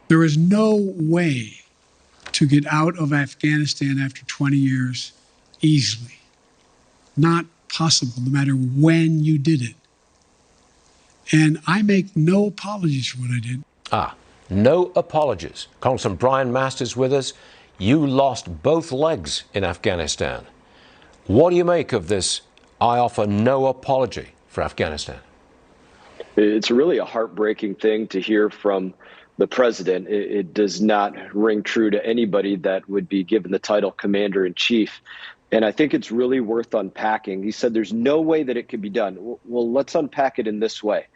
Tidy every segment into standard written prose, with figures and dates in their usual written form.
There is no way to get out of Afghanistan after 20 years easily. Not possible, no matter when you did it. And I make no apologies for what I did. No apologies. Congressman Brian Mast is with us. You lost both legs in Afghanistan. What do you make of this, I offer no apology for Afghanistan? It's really a heartbreaking thing to hear from the president. It does not ring true to anybody that would be given the title commander in chief. And I think it's really worth unpacking. He said there's no way that it could be done. Well, let's unpack it in this way.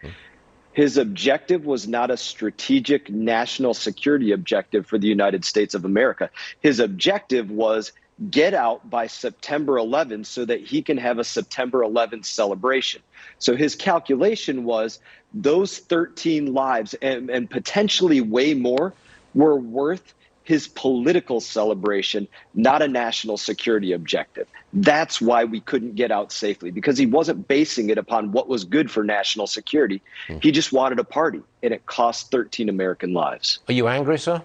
His objective was not a strategic national security objective for the United States of America. His objective was get out by September 11th so that he can have a September 11th celebration. So his calculation was those 13 lives and potentially way more were worth his political celebration, not a national security objective. That's why we couldn't get out safely, because he wasn't basing it upon what was good for national security. He just wanted a party, and it cost 13 American lives. Are you angry, sir?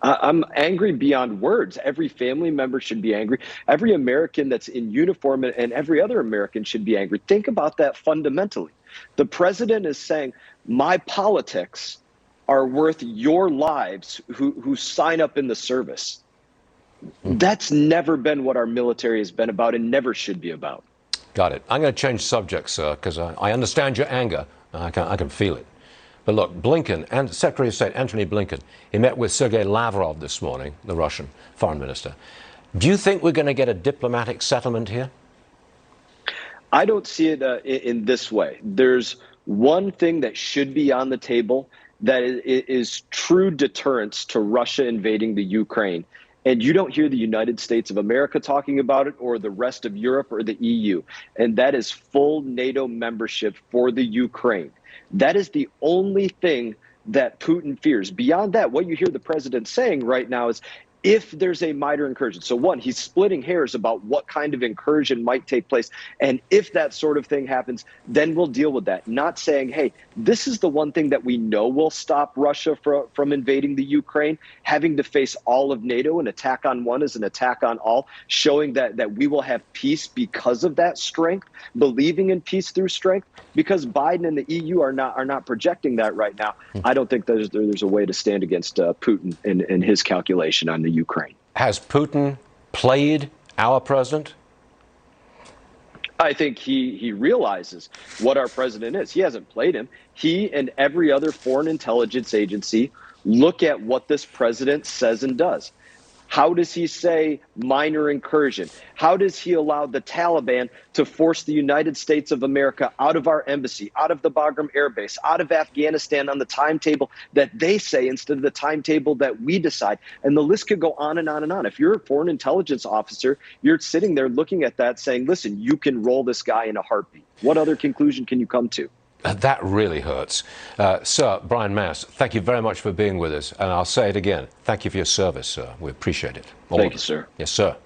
I'm angry beyond words. Every family member should be angry. Every American that's in uniform and every other American should be angry. Think about that fundamentally. The president is saying, my politics are worth your lives who sign up in the service. That's never been what our military has been about and never should be about. Got it. I'm going to change subjects, sir, because I understand your anger. I can feel it. But look, Blinken and Secretary of State Antony Blinken, he met with Sergei Lavrov this morning, the Russian foreign minister. Do you think we're going to get a diplomatic settlement here? I don't see it in this way. There's one thing that should be on the table that is true deterrence to Russia invading the Ukraine. And you don't hear the United States of America talking about it or the rest of Europe or the EU. And that is full NATO membership for the Ukraine. That is the only thing that Putin fears. Beyond that, what you hear the president saying right now is if there's a minor incursion. So one, he's splitting hairs about what kind of incursion might take place. And if that sort of thing happens, then we'll deal with that. Not saying, hey, this is the one thing that we know will stop Russia from invading the Ukraine. Having to face all of NATO, an attack on one is an attack on all, showing that we will have peace because of that strength, believing in peace through strength. Because Biden and the EU are not projecting that right now. I don't think there's a way to stand against Putin and his calculation on the Ukraine. Has Putin played our president? I think he realizes what our president is. He hasn't played him. He and every other foreign intelligence agency look at what this president says and does. How does he say minor incursion? How does he allow the Taliban to force the United States of America out of our embassy, out of the Bagram Air Base, out of Afghanistan on the timetable that they say instead of the timetable that we decide? And the list could go on and on and on. If you're a foreign intelligence officer, you're sitting there looking at that saying, listen, you can roll this guy in a heartbeat. What other conclusion can you come to? That really hurts. Sir, Brian Mast, thank you very much for being with us. And I'll say it again. Thank you for your service, sir. We appreciate it. Thank you, sir. Yes, sir.